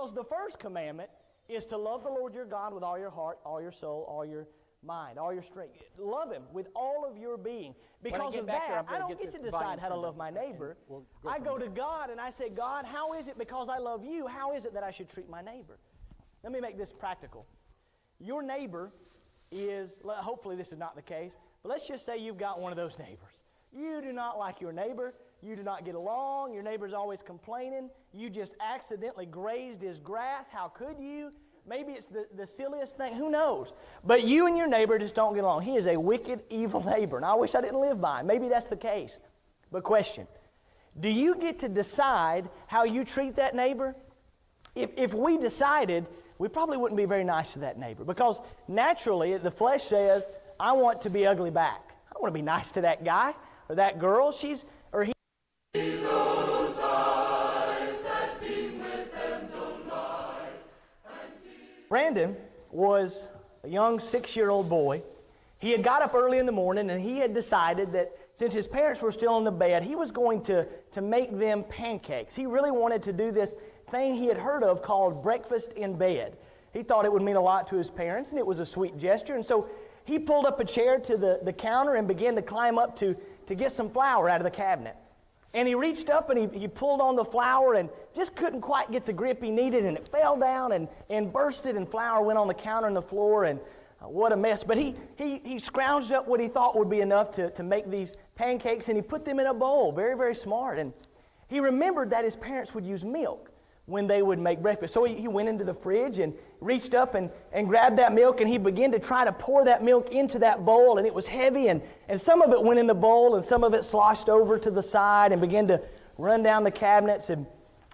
Because the first commandment is to love the Lord your God with all your heart, all your soul, all your mind, all your strength. Love Him with all of your being. Because of that, I don't get to decide how to love my neighbor. I go to God and I say, God, how is it because I love you, how is it that I should treat my neighbor? Let me make this practical. Your neighbor is, hopefully this is not the case, but let's just say you've got one of those neighbors. You do not like your neighbor. You do not get along. Your neighbor's always complaining. You just accidentally grazed his grass. How could you? Maybe it's the silliest thing. Who knows? But you and your neighbor just don't get along. He is a wicked, evil neighbor. And I wish I didn't live by him. Maybe that's the case. But question, do you get to decide how you treat that neighbor? If we decided, we probably wouldn't be very nice to that neighbor. Because naturally, the flesh says, I want to be ugly back. I don't want to be nice to that guy or that girl. She's, or he. Those eyes that beam with gentle light. Brandon was a young 6-year-old boy. He had got up early in the morning and he had decided that since his parents were still in the bed, he was going to make them pancakes. He really wanted to do this thing he had heard of called breakfast in bed. He thought it would mean a lot to his parents and it was a sweet gesture. And so he pulled up a chair to the counter and began to climb up to get some flour out of the cabinet. And he reached up and he pulled on the flour and just couldn't quite get the grip he needed, and it fell down and bursted, and flour went on the counter and the floor, and what a mess. But he scrounged up what he thought would be enough to make these pancakes, and he put them in a bowl. Very, very smart. And he remembered that his parents would use milk when they would make breakfast. So he went into the fridge and reached up and grabbed that milk, and he began to try to pour that milk into that bowl, and it was heavy, and some of it went in the bowl, and some of it sloshed over to the side and began to run down the cabinets. And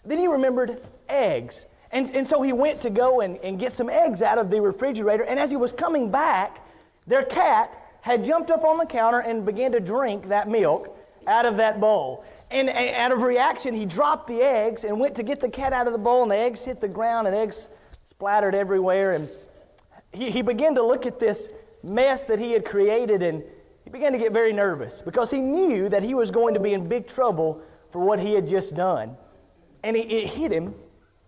then he remembered eggs. And so he went to go and get some eggs out of the refrigerator, and as he was coming back, their cat had jumped up on the counter and began to drink that milk out of that bowl. And out of reaction, he dropped the eggs and went to get the cat out of the bowl, and the eggs hit the ground, and eggs splattered everywhere. And he began to look at this mess that he had created, and he began to get very nervous because he knew that he was going to be in big trouble for what he had just done. And it hit him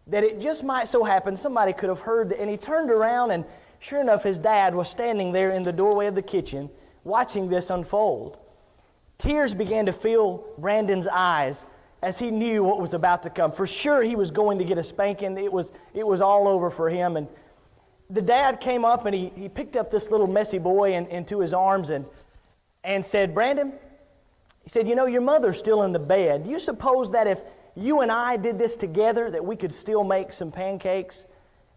that it just might so happen somebody could have heard that. And he turned around, and sure enough, his dad was standing there in the doorway of the kitchen watching this unfold. Tears began to fill Brandon's eyes as he knew what was about to come. For sure, he was going to get a spanking. It was all over for him. And the dad came up and he picked up this little messy boy into his arms and said, Brandon, he said, you know, your mother's still in the bed. Do you suppose that if you and I did this together, that we could still make some pancakes?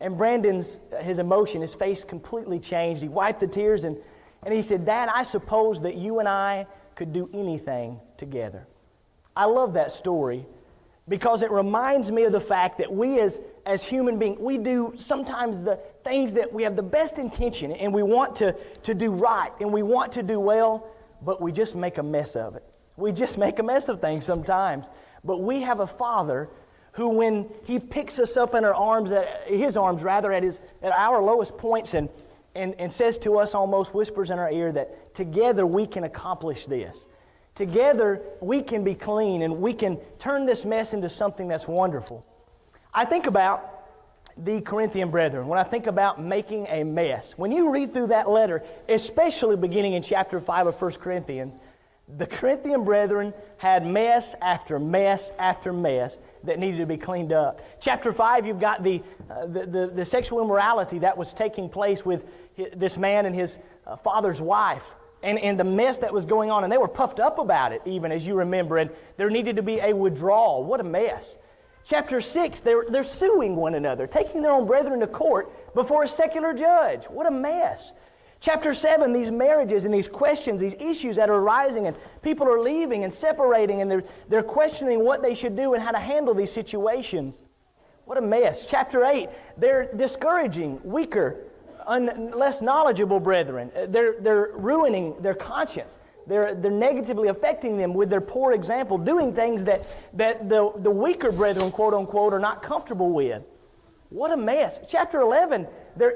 And Brandon's, his emotion, his face completely changed. He wiped the tears and he said, Dad, I suppose that you and I could do anything together. I love that story because it reminds me of the fact that we as human beings, we do sometimes the things that we have the best intention and we want to do right and we want to do well, but we just make a mess of it. We just make a mess of things sometimes. But we have a Father who, when He picks us up in His arms at our lowest points and says to us, almost whispers in our ear, that together we can accomplish this. Together we can be clean and we can turn this mess into something that's wonderful. I think about the Corinthian brethren when I think about making a mess. When you read through that letter, especially beginning in chapter 5 of 1 Corinthians, the Corinthian brethren had mess after mess after mess that needed to be cleaned up. Chapter 5, you've got the sexual immorality that was taking place with this man and his father's wife, and the mess that was going on, and they were puffed up about it, even as you remember, and there needed to be a withdrawal. What a mess. Chapter 6, they're suing one another, taking their own brethren to court before a secular judge. What a mess. Chapter 7, these marriages and these questions, these issues that are arising, and people are leaving and separating, and they're questioning what they should do and how to handle these situations. What a mess. Chapter 8, they're discouraging weaker, less knowledgeable brethren. They're ruining their conscience. They're negatively affecting them with their poor example, doing things that the weaker brethren, quote unquote, are not comfortable with. What a mess. Chapter 11, they're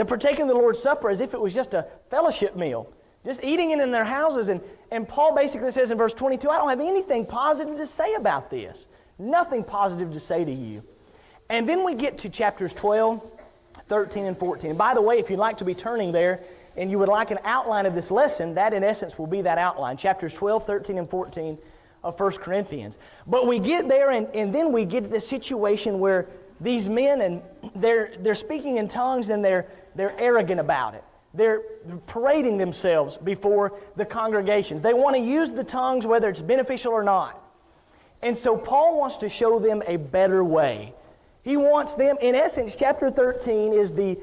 partaking of the Lord's Supper as if it was just a fellowship meal. Just eating it in their houses. And Paul basically says in verse 22, I don't have anything positive to say about this. Nothing positive to say to you. And then we get to chapters 12, 13, and 14. And by the way, if you'd like to be turning there and you would like an outline of this lesson, that in essence will be that outline, chapters 12, 13, and 14 of 1 Corinthians. But we get there and then we get to the situation where these men, and they're speaking in tongues and they're arrogant about it. They're parading themselves before the congregations. They want to use the tongues whether it's beneficial or not. And so Paul wants to show them a better way. He wants them, in essence, chapter 13 is the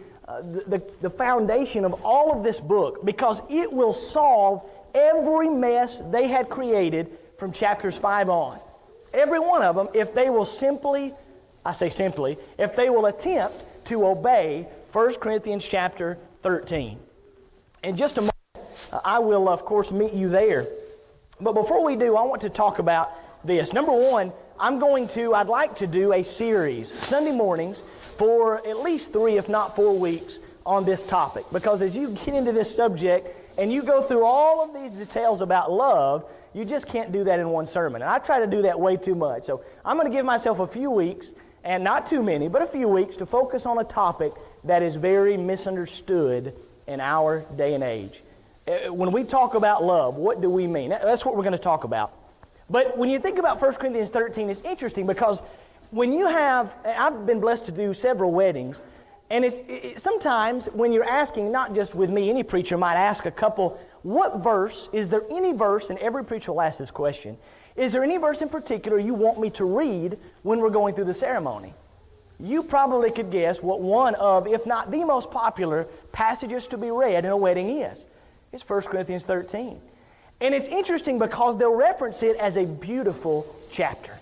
foundation of all of this book, because it will solve every mess they had created from chapters 5 on. Every one of them, if they will simply, I say simply, if they will attempt to obey 1 Corinthians chapter 13. In just a moment, I will, of course, meet you there. But before we do, I want to talk about this. Number one, I'd like to do a series, Sunday mornings, for at least 3, if not 4 weeks on this topic. Because as you get into this subject and you go through all of these details about love, you just can't do that in one sermon. And I try to do that way too much. So I'm going to give myself a few weeks, and not too many, but a few weeks to focus on a topic that is very misunderstood in our day and age. When we talk about love, what do we mean? That's what we're going to talk about. But when you think about 1 Corinthians 13, it's interesting because when you have, I've been blessed to do several weddings, and sometimes when you're asking, not just with me, any preacher might ask a couple, what verse, is there any verse, and every preacher will ask this question, is there any verse in particular you want me to read when we're going through the ceremony? You probably could guess what one of, if not the most popular passages to be read in a wedding is. It's 1 Corinthians 13. And it's interesting because they'll reference it as a beautiful chapter,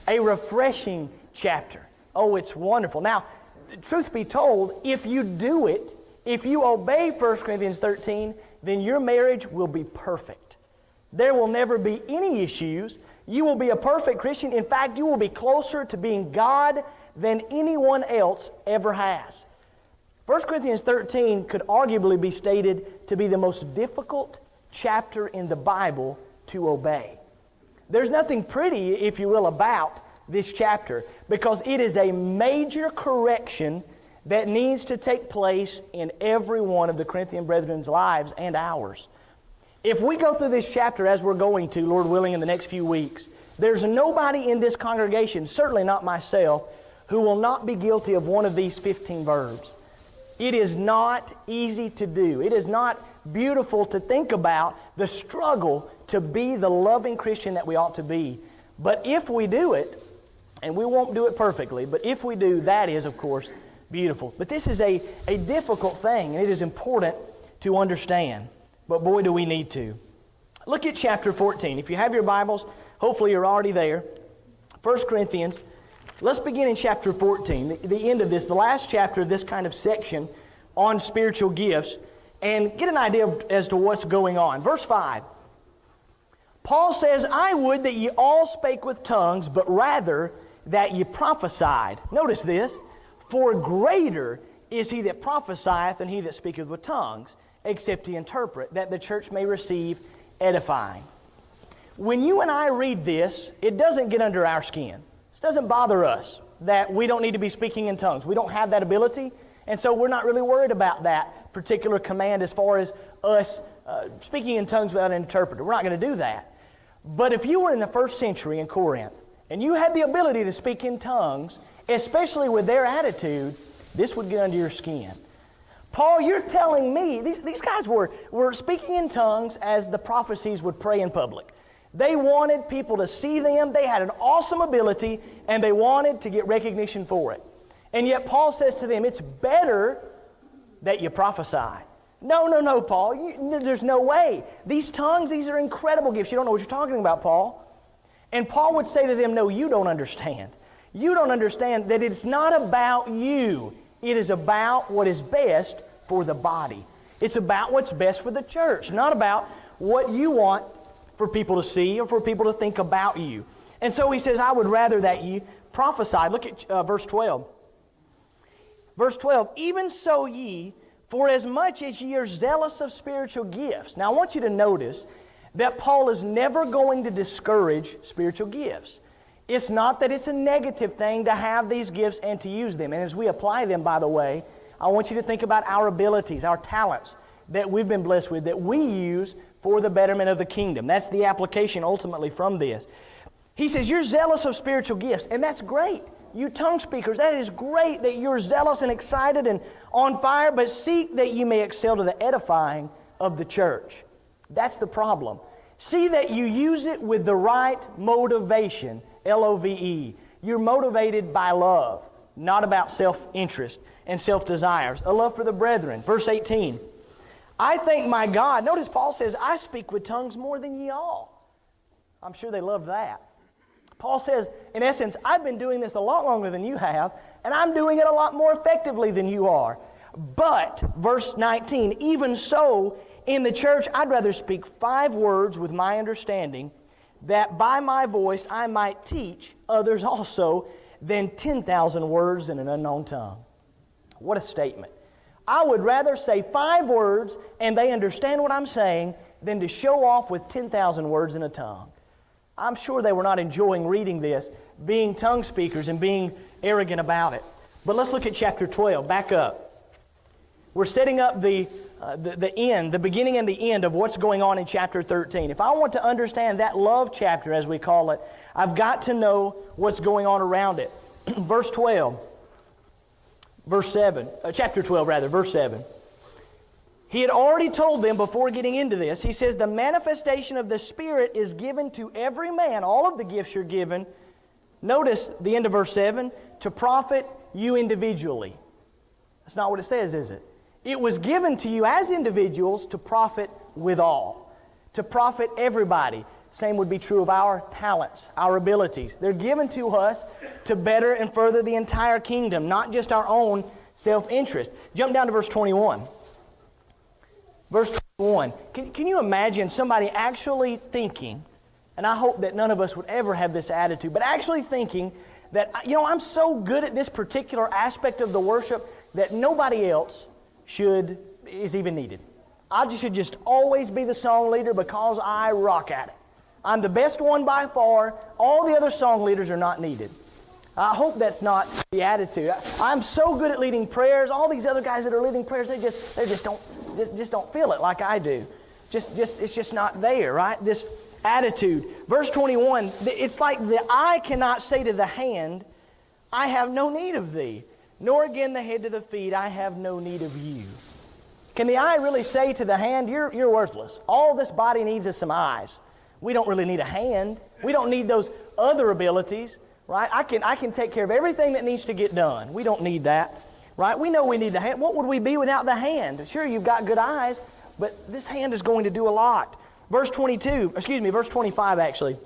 a refreshing chapter. Oh, it's wonderful. Now, truth be told, if you do it, if you obey 1 Corinthians 13, then your marriage will be perfect. There will never be any issues. You will be a perfect Christian. In fact, you will be closer to being God than anyone else ever has. 1 Corinthians 13 could arguably be stated to be the most difficult chapter in the Bible to obey. There's nothing pretty, if you will, about this chapter because it is a major correction that needs to take place in every one of the Corinthian brethren's lives and ours. If we go through this chapter as we're going to, Lord willing, in the next few weeks, there's nobody in this congregation, certainly not myself, who will not be guilty of one of these 15 verbs. It is not easy to do. It is not beautiful to think about the struggle to be the loving Christian that we ought to be. But if we do it, and we won't do it perfectly, but if we do, that is, of course, beautiful. But this is a difficult thing, and it is important to understand. But boy, do we need to. Look at chapter 14. If you have your Bibles, hopefully you're already there. 1 Corinthians. Let's begin in chapter 14, the end of this, the last chapter of this kind of section on spiritual gifts, and get an idea as to what's going on. Verse 5. Paul says, I would that ye all spake with tongues, but rather that ye prophesied. Notice this. For greater is he that prophesieth than he that speaketh with tongues, except he interpret, that the church may receive edifying. When you and I read this, it doesn't get under our skin. This doesn't bother us that we don't need to be speaking in tongues. We don't have that ability, and so we're not really worried about that particular command as far as us speaking in tongues without an interpreter. We're not going to do that. But if you were in the first century in Corinth, and you had the ability to speak in tongues, especially with their attitude, this would get under your skin. Paul, you're telling me, these guys were speaking in tongues as the prophecies would pray in public. They wanted people to see them. They had an awesome ability, and they wanted to get recognition for it. And yet Paul says to them, it's better that you prophesy. No, Paul. There's no way. These tongues, these are incredible gifts. You don't know what you're talking about, Paul. And Paul would say to them, no, you don't understand. You don't understand that it's not about you. It is about what is best for the body. It's about what's best for the church, not about what you want for people to see or for people to think about you. And so he says, I would rather that you prophesy. Look at verse 12. Verse 12, even so ye, for as much as ye are zealous of spiritual gifts. Now I want you to notice that Paul is never going to discourage spiritual gifts. It's not that it's a negative thing to have these gifts and to use them. And as we apply them, by the way, I want you to think about our abilities, our talents that we've been blessed with, that we use for the betterment of the kingdom. That's the application ultimately from this. He says, you're zealous of spiritual gifts, and that's great. You tongue speakers, that is great that you're zealous and excited and on fire, but seek that you may excel to the edifying of the church. That's the problem. See that you use it with the right motivation, L-O-V-E. You're motivated by love, not about self-interest and self-desires, a love for the brethren. Verse 18, I thank my God. Notice Paul says, I speak with tongues more than ye all. I'm sure they love that. Paul says, in essence, I've been doing this a lot longer than you have, and I'm doing it a lot more effectively than you are. But, verse 19, even so, in the church, I'd rather speak 5 words with my understanding, that by my voice I might teach others also, than 10,000 words in an unknown tongue. What a statement. I would rather say 5 words and they understand what I'm saying than to show off with 10,000 words in a tongue. I'm sure they were not enjoying reading this, being tongue speakers and being arrogant about it. But let's look at chapter 12. Back up. We're setting up the end, the beginning and the end of what's going on in chapter 13. If I want to understand that love chapter, as we call it, I've got to know what's going on around it. Verse 12. Verse 7. Chapter 12, rather. Verse 7. He had already told them before getting into this, he says, the manifestation of the Spirit is given to every man. All of the gifts you're given. Notice the end of verse 7, to profit you individually. That's not what it says, is it? It was given to you as individuals to profit with all. To profit everybody. Same would be true of our talents, our abilities. They're given to us to better and further the entire kingdom, not just our own self-interest. Jump down to verse 21. Verse 21. Can you imagine somebody actually thinking, and I hope that none of us would ever have this attitude, but actually thinking that, I'm so good at this particular aspect of the worship that nobody else is even needed. I should just always be the song leader because I rock at it. I'm the best one by far. All the other song leaders are not needed. I hope that's not the attitude. I'm so good at leading prayers. All these other guys that are leading prayers, they just don't feel it like I do. It's just not there, right? This attitude. Verse 21, it's like the eye cannot say to the hand, I have no need of thee, nor again the head to the feet, I have no need of you. Can the eye really say to the hand, you're worthless? All this body needs is some eyes. We don't really need a hand. We don't need those other abilities, right? I can take care of everything that needs to get done. We don't need that, right? We know we need the hand. What would we be without the hand? Sure, you've got good eyes, but this hand is going to do a lot. Verse 25 actually,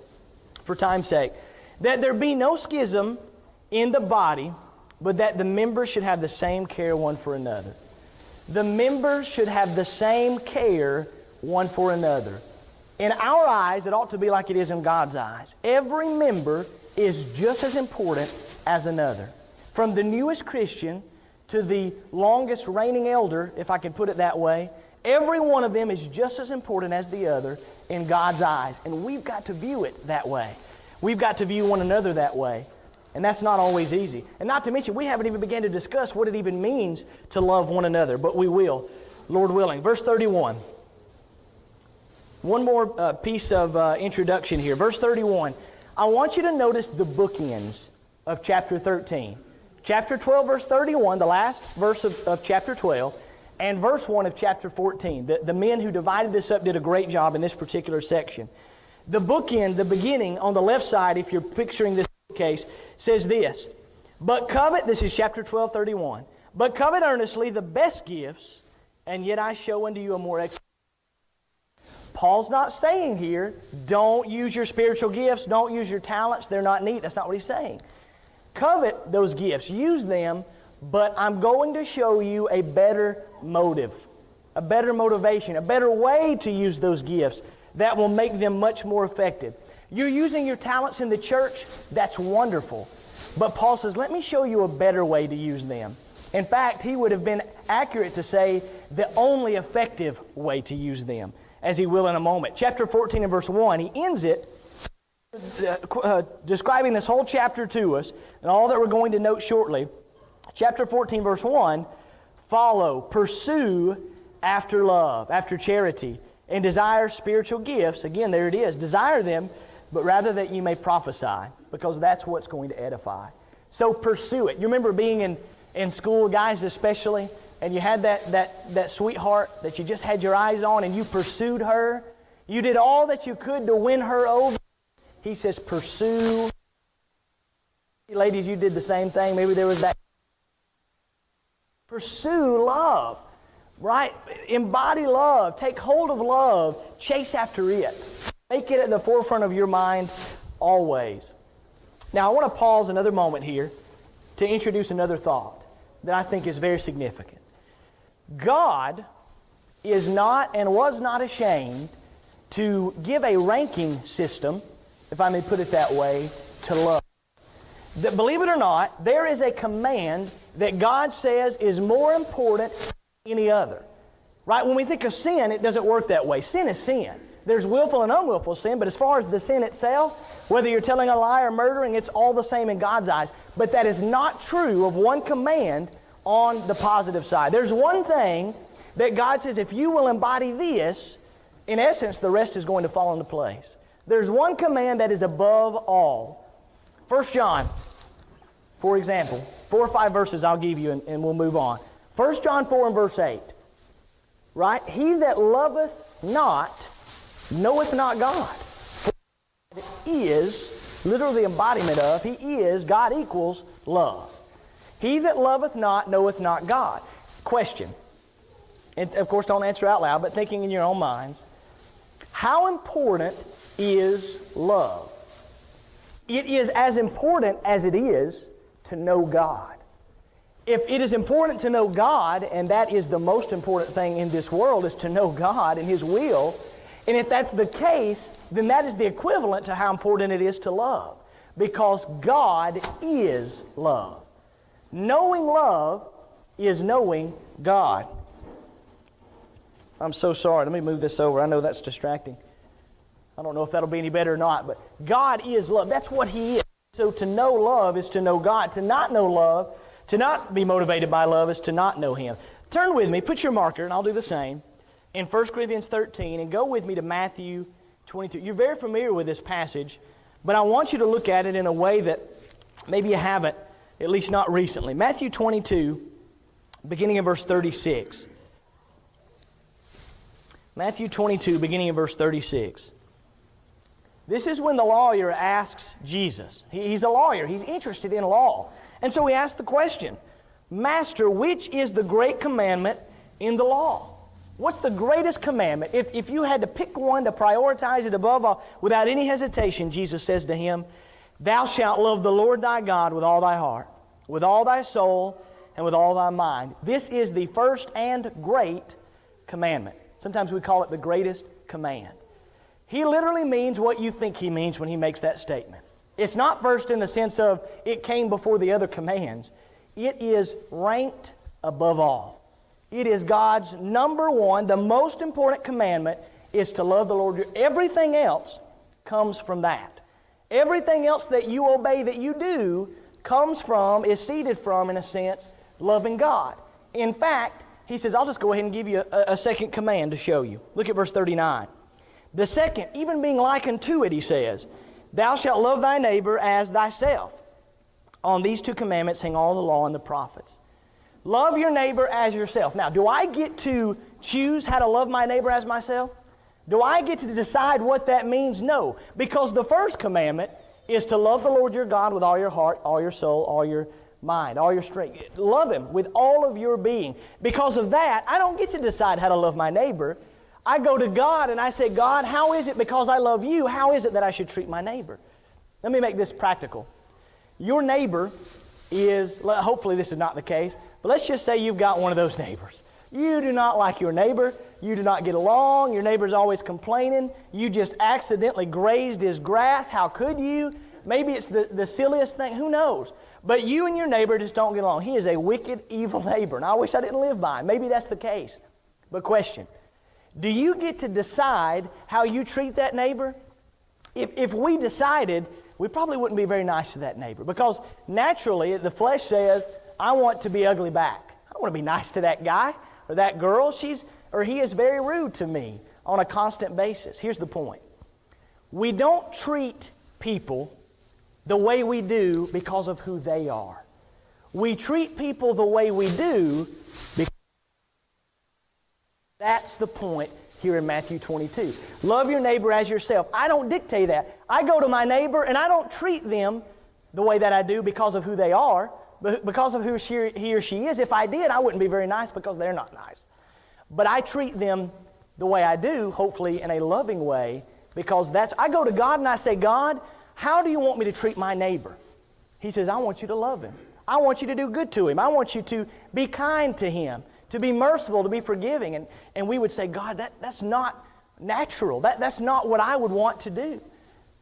for time's sake. That there be no schism in the body, but that the members should have the same care one for another. The members should have the same care one for another. In our eyes, it ought to be like it is in God's eyes. Every member is just as important as another. From the newest Christian to the longest reigning elder, if I can put it that way, every one of them is just as important as the other in God's eyes. And we've got to view it that way. We've got to view one another that way. And that's not always easy. And not to mention, we haven't even begun to discuss what it even means to love one another, but we will, Lord willing. Verse 31. One more piece of introduction here. Verse 31. I want you to notice the bookends of chapter 13. Chapter 12, verse 31, the last verse of chapter 12, and verse 1 of chapter 14. The men who divided this up did a great job in this particular section. The bookend, the beginning, on the left side, if you're picturing this case, says this, but covet, this is chapter 12, 31, but covet earnestly the best gifts, and yet I show unto you a more excellent. Paul's not saying here, don't use your spiritual gifts, don't use your talents, they're not neat. That's not what he's saying. Covet those gifts, use them, but I'm going to show you a better motive, a better motivation, a better way to use those gifts that will make them much more effective. You're using your talents in the church, that's wonderful. But Paul says, let me show you a better way to use them. In fact, he would have been accurate to say the only effective way to use them, as he will in a moment. Chapter 14 and verse 1, he ends it describing this whole chapter to us, and all that we're going to note shortly. Chapter 14, verse 1, follow, pursue after love, after charity, and desire spiritual gifts. Again, there it is. Desire them, but rather that you may prophesy, because that's what's going to edify. So pursue it. You remember being in school, guys especially, and you had that sweetheart that you just had your eyes on, and you pursued her. You did all that you could to win her over. He says, pursue. Ladies, you did the same thing. Maybe there was that. Pursue love, right? Embody love. Take hold of love. Chase after it. Make it at the forefront of your mind always. Now, I want to pause another moment here to introduce another thought that I think is very significant. God is not and was not ashamed to give a ranking system, if I may put it that way, to love. That, believe it or not, there is a command that God says is more important than any other. Right? When we think of sin, it doesn't work that way. Sin is sin. There's willful and unwillful sin, but as far as the sin itself, whether you're telling a lie or murdering, it's all the same in God's eyes. But that is not true of one command on the positive side. There's one thing that God says, if you will embody this, in essence, the rest is going to fall into place. There's one command that is above all. 1 John, for example, 4 or 5 verses I'll give you and we'll move on. 1 John 4 and verse 8. Right? He that loveth not knoweth not God. For God is, literally the embodiment of, He is, God equals love. He that loveth not knoweth not God. Question. And of course don't answer out loud, but thinking in your own minds. How important is love? It is as important as it is to know God. If it is important to know God, and that is the most important thing in this world, is to know God and His will, and if that's the case, then that is the equivalent to how important it is to love. Because God is love. Knowing love is knowing God. I'm so sorry. Let me move this over. I know that's distracting. I don't know if that'll be any better or not, but God is love. That's what He is. So to know love is to know God. To not know love, to not be motivated by love, is to not know Him. Turn with me, put your marker, and I'll do the same, in 1 Corinthians 13, and go with me to Matthew 22. You're very familiar with this passage, but I want you to look at it in a way that maybe you haven't, at least not recently. Matthew 22, beginning in verse 36. Matthew 22, beginning in verse 36. This is when the lawyer asks Jesus. He's a lawyer. He's interested in law. And so he asks the question, Master, which is the great commandment in the law? What's the greatest commandment? If you had to pick one to prioritize it above all, without any hesitation, Jesus says to him, Thou shalt love the Lord thy God with all thy heart, with all thy soul, and with all thy mind. This is the first and great commandment. Sometimes we call it the greatest command. He literally means what you think He means when He makes that statement. It's not first in the sense of it came before the other commands. It is ranked above all. It is God's number one, the most important commandment is to love the Lord. Everything else comes from that. Everything else that you obey, that you do, comes from, is seeded from, in a sense, loving God. In fact, He says, I'll just go ahead and give you a second command to show you. Look at verse 39. The second, even being likened to it, He says, Thou shalt love thy neighbor as thyself. On these two commandments hang all the law and the prophets. Love your neighbor as yourself. Now, do I get to choose how to love my neighbor as myself? Do I get to decide what that means? No. Because the first commandment is to love the Lord your God with all your heart, all your soul, all your mind, all your strength. Love Him with all of your being. Because of that, I don't get to decide how to love my neighbor. I go to God and I say, God, how is it because I love you, how is it that I should treat my neighbor? Let me make this practical. Your neighbor is, hopefully this is not the case, but let's just say you've got one of those neighbors. You do not like your neighbor. You do not get along. Your neighbor's always complaining. You just accidentally grazed his grass. How could you? Maybe it's the silliest thing. Who knows? But you and your neighbor just don't get along. He is a wicked, evil neighbor. And I wish I didn't live by him. Maybe that's the case. But question, do you get to decide how you treat that neighbor? If we decided, we probably wouldn't be very nice to that neighbor, because naturally the flesh says, I want to be ugly back. I don't want to be nice to that guy or that girl. He is very rude to me on a constant basis. Here's the point. We don't treat people the way we do because of who they are. We treat people the way we do because that's the point here in Matthew 22. Love your neighbor as yourself. I don't dictate that. I go to my neighbor and I don't treat them the way that I do because of who they are, but because of who he or she is. If I did, I wouldn't be very nice because they're not nice. But I treat them the way I do, hopefully in a loving way, because I go to God and I say, God, how do you want me to treat my neighbor? He says, I want you to love him. I want you to do good to him. I want you to be kind to him, to be merciful, to be forgiving. And we would say, God, that's not natural. That's not what I would want to do.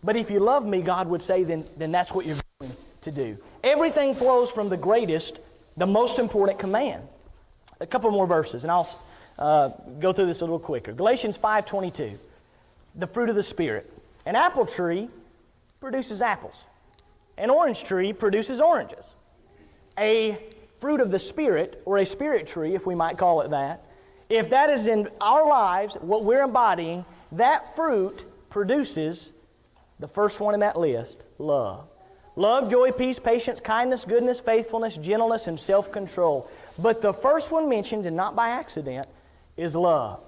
But if you love me, God would say, then that's what you're going to do. Everything flows from the greatest, the most important command. A couple more verses, and I'll go through this a little quicker. Galatians 5:22, the fruit of the Spirit. An apple tree produces apples. An orange tree produces oranges. A fruit of the Spirit, or a spirit tree, if we might call it that, if that is in our lives, what we're embodying, that fruit produces the first one in that list, love. Love, joy, peace, patience, kindness, goodness, faithfulness, gentleness, and self-control. But the first one mentioned, and not by accident, is love.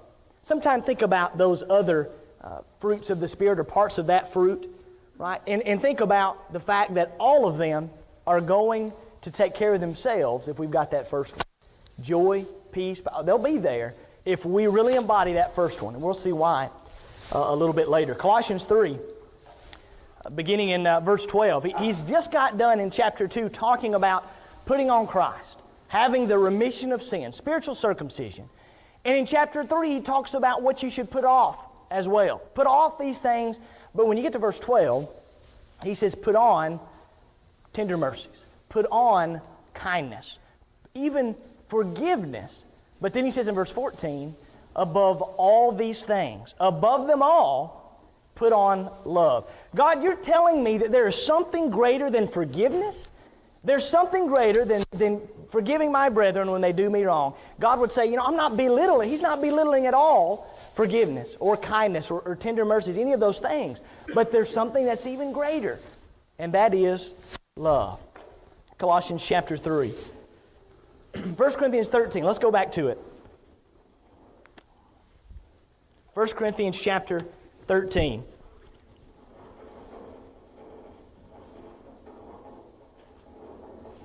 Sometimes think about those other fruits of the Spirit or parts of that fruit, right? And think about the fact that all of them are going to take care of themselves if we've got that first one. Joy, peace, they'll be there if we really embody that first one. And we'll see why a little bit later. Colossians 3, beginning in verse 12. He's just got done in chapter 2 talking about putting on Christ, having the remission of sin, spiritual circumcision. And in chapter 3, he talks about what you should put off as well. Put off these things, but when you get to verse 12, he says, put on tender mercies. Put on kindness, even forgiveness. But then he says in verse 14, above all these things, above them all, put on love. God, you're telling me that there is something greater than forgiveness? There's something greater than forgiving my brethren when they do me wrong. God would say, I'm not belittling. He's not belittling at all forgiveness or kindness or tender mercies, any of those things. But there's something that's even greater, and that is love. Colossians chapter 3. 1 Corinthians 13. Let's go back to it. 1 Corinthians chapter 13.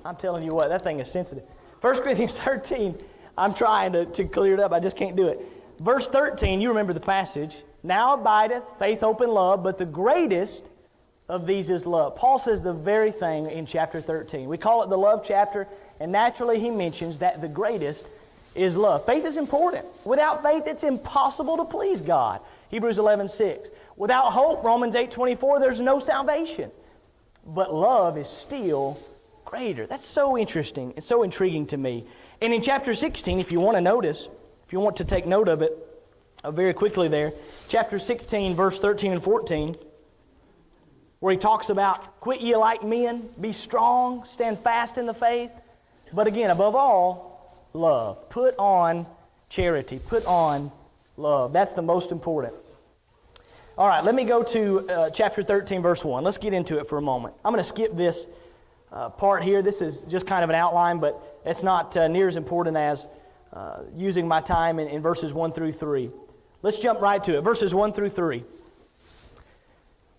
I'm telling you what, that thing is sensitive. 1 Corinthians 13, I'm trying to clear it up. I just can't do it. Verse 13, you remember the passage. Now abideth faith, hope, and love, but the greatest of these is love. Paul says the very thing in chapter 13. We call it the love chapter, and naturally he mentions that the greatest is love. Faith is important. Without faith, it's impossible to please God. Hebrews 11:6. Without hope, Romans 8:24, there's no salvation. But love is still greater. That's so interesting. It's so intriguing to me. And in chapter 16, if you want to notice, if you want to take note of it very quickly there, chapter 16, verse 13 and 14, where he talks about, quit ye like men, be strong, stand fast in the faith. But again, above all, love. Put on charity. Put on love. That's the most important. All right, let me go to chapter 13, verse 1. Let's get into it for a moment. I'm going to skip this part here. This is just kind of an outline, but it's not near as important as using my time in verses 1 through 3. Let's jump right to it. Verses 1 through 3.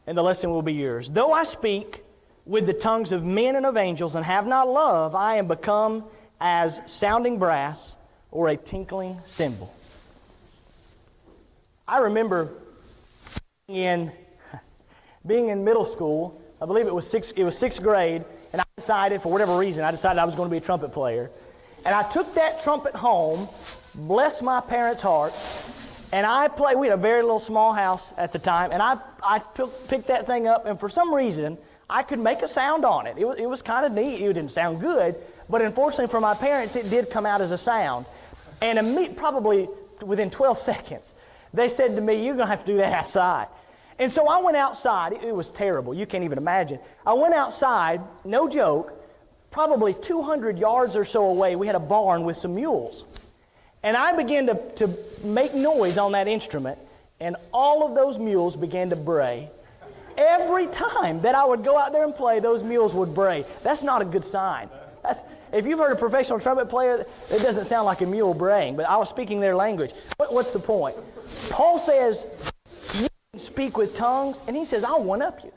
And the lesson will be yours. Though I speak with the tongues of men and of angels and have not love, I am become as sounding brass or a tinkling cymbal. I remember being in middle school. I believe it was sixth grade, and I decided, for whatever reason, I was going to be a trumpet player. And I took that trumpet home, bless my parents' hearts, and I played. We had a very little small house at the time, and I picked that thing up, and for some reason, I could make a sound on it. It was kind of neat. It didn't sound good, but unfortunately for my parents, it did come out as a sound. And probably within 12 seconds, they said to me, you're going to have to do that outside. And so I went outside. It was terrible. You can't even imagine. I went outside, no joke, probably 200 yards or so away. We had a barn with some mules. And I began to make noise on that instrument, and all of those mules began to bray. Every time that I would go out there and play, those mules would bray. That's not a good sign. If you've heard a professional trumpet player, it doesn't sound like a mule braying, but I was speaking their language. What's the point? Paul says, you can speak with tongues, and he says, I'll one-up you.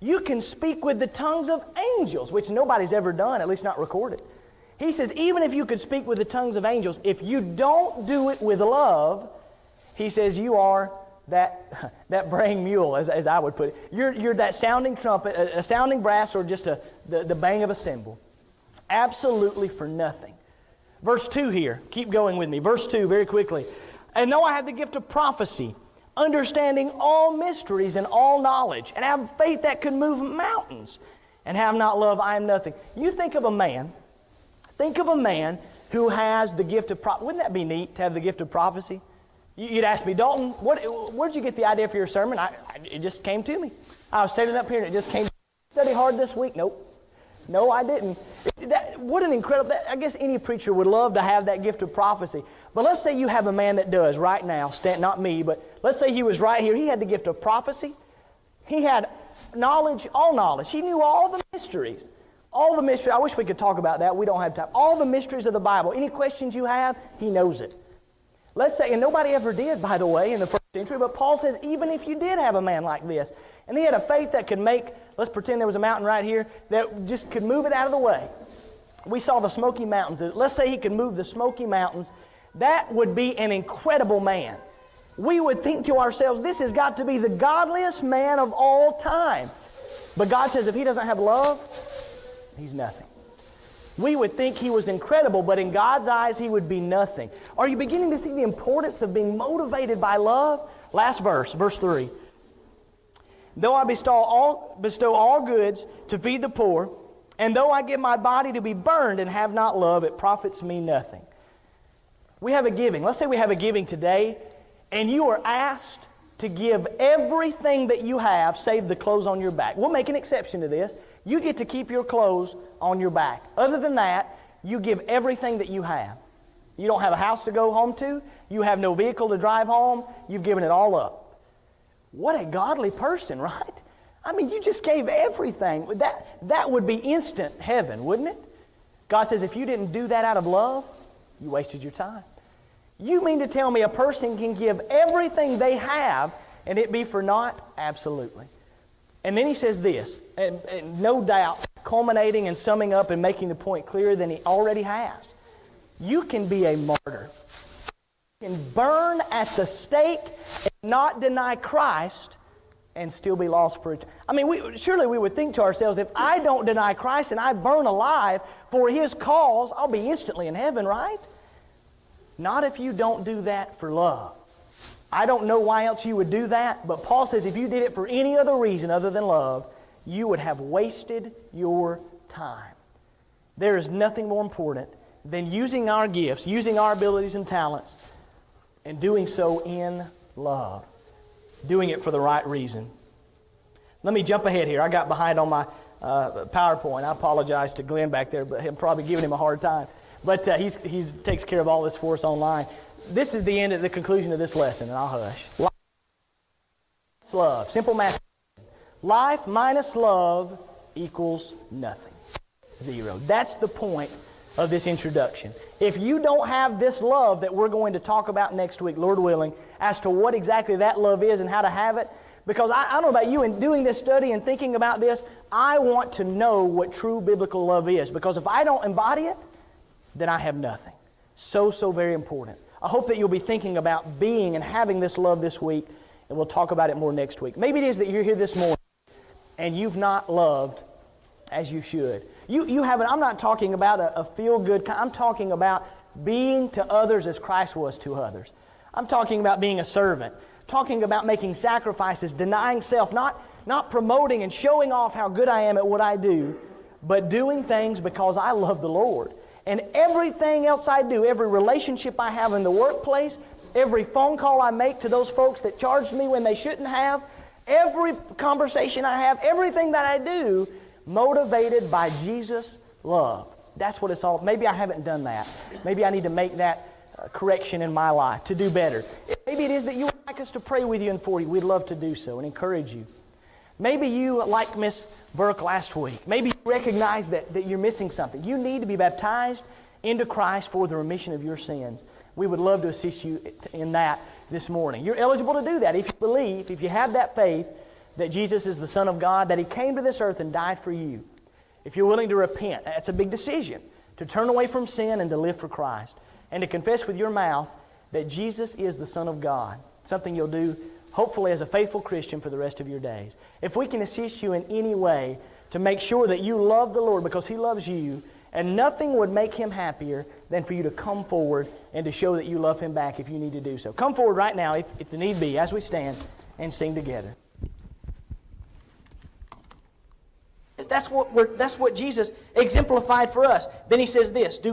You can speak with the tongues of angels, which nobody's ever done, at least not recorded. He says, even if you could speak with the tongues of angels, if you don't do it with love, he says, you are that braying mule, as I would put it. You're that sounding trumpet, a sounding brass, or just the bang of a cymbal. Absolutely for nothing. Verse 2 here. Keep going with me. Verse 2, very quickly. And though I have the gift of prophecy, understanding all mysteries and all knowledge, and have faith that could move mountains, and have not love, I am nothing. You think of a man who has the gift of prophecy. Wouldn't that be neat to have the gift of prophecy? You'd ask me, Dalton, where'd you get the idea for your sermon? It just came to me. I was standing up here and it just came. Study hard this week? Nope. No, I didn't. What an incredible, I guess any preacher would love to have that gift of prophecy. But let's say you have a man that does right now, not me, but let's say he was right here. He had the gift of prophecy. He had knowledge, all knowledge. He knew all the mysteries. All the mysteries. I wish we could talk about that. We don't have time. All the mysteries of the Bible. Any questions you have, he knows it. Let's say, and nobody ever did, by the way, in the first century, but Paul says even if you did have a man like this, and he had a faith that could make, let's pretend there was a mountain right here, that just could move it out of the way. We saw the Smoky Mountains. Let's say he could move the Smoky Mountains. That would be an incredible man. We would think to ourselves, this has got to be the godliest man of all time. But God says if he doesn't have love, he's nothing. We would think he was incredible, but in God's eyes, he would be nothing. Are you beginning to see the importance of being motivated by love? Last verse, verse 3. Though I bestow all goods to feed the poor, and though I give my body to be burned and have not love, it profits me nothing. We have a giving. Let's say we have a giving today, and you are asked to give everything that you have, save the clothes on your back. We'll make an exception to this. You get to keep your clothes on your back. Other than that, you give everything that you have. You don't have a house to go home to. You have no vehicle to drive home. You've given it all up. What a godly person, right? I mean, you just gave everything. That would be instant heaven, wouldn't it? God says if you didn't do that out of love, you wasted your time. You mean to tell me a person can give everything they have and it be for naught? Absolutely. And then he says this, and no doubt culminating and summing up and making the point clearer than he already has. You can be a martyr. You can burn at the stake and not deny Christ and still be lost for eternity. I mean, surely we would think to ourselves, if I don't deny Christ and I burn alive for His cause, I'll be instantly in heaven, right? Not if you don't do that for love. I don't know why else you would do that, but Paul says if you did it for any other reason other than love, you would have wasted your time. There is nothing more important than using our gifts, using our abilities and talents, and doing so in love. Doing it for the right reason. Let me jump ahead here. I got behind on my PowerPoint. I apologize to Glenn back there, but I'm probably giving him a hard time. But he takes care of all this for us online. This is the conclusion of this lesson, and I'll hush. Life minus love. Simple math. Life minus love equals nothing. Zero. That's the point of this introduction. If you don't have this love that we're going to talk about next week, Lord willing, as to what exactly that love is and how to have it, because I don't know about you, in doing this study and thinking about this, I want to know what true biblical love is, because if I don't embody it, then I have nothing. So very important. I hope that you'll be thinking about being and having this love this week, and we'll talk about it more next week. Maybe it is that you're here this morning and you've not loved as you should. You haven't. I'm not talking about a feel-good kind. I'm talking about being to others as Christ was to others. I'm talking about being a servant, talking about making sacrifices, denying self, not promoting and showing off how good I am at what I do, but doing things because I love the Lord. And everything else I do, every relationship I have in the workplace, every phone call I make to those folks that charged me when they shouldn't have, Every conversation I have, everything that I do, motivated by Jesus' love. That's what it's all. Maybe I haven't done that. Maybe I need to make that correction in my life to do better. Maybe it is that you would like us to pray with you and for you. We'd love to do so and encourage you. Maybe you, like Miss Burke last week, maybe you recognize that you're missing something. You need to be baptized into Christ for the remission of your sins. We would love to assist you in that this morning. You're eligible to do that if you believe, if you have that faith that Jesus is the Son of God, that He came to this earth and died for you. If you're willing to repent, that's a big decision, to turn away from sin and to live for Christ, and to confess with your mouth that Jesus is the Son of God, something you'll do hopefully as a faithful Christian for the rest of your days. If we can assist you in any way to make sure that you love the Lord because He loves you, and nothing would make Him happier than for you to come forward and to show that you love Him back if you need to do so. Come forward right now if the need be as we stand and sing together. That's what Jesus exemplified for us. Then He says this, do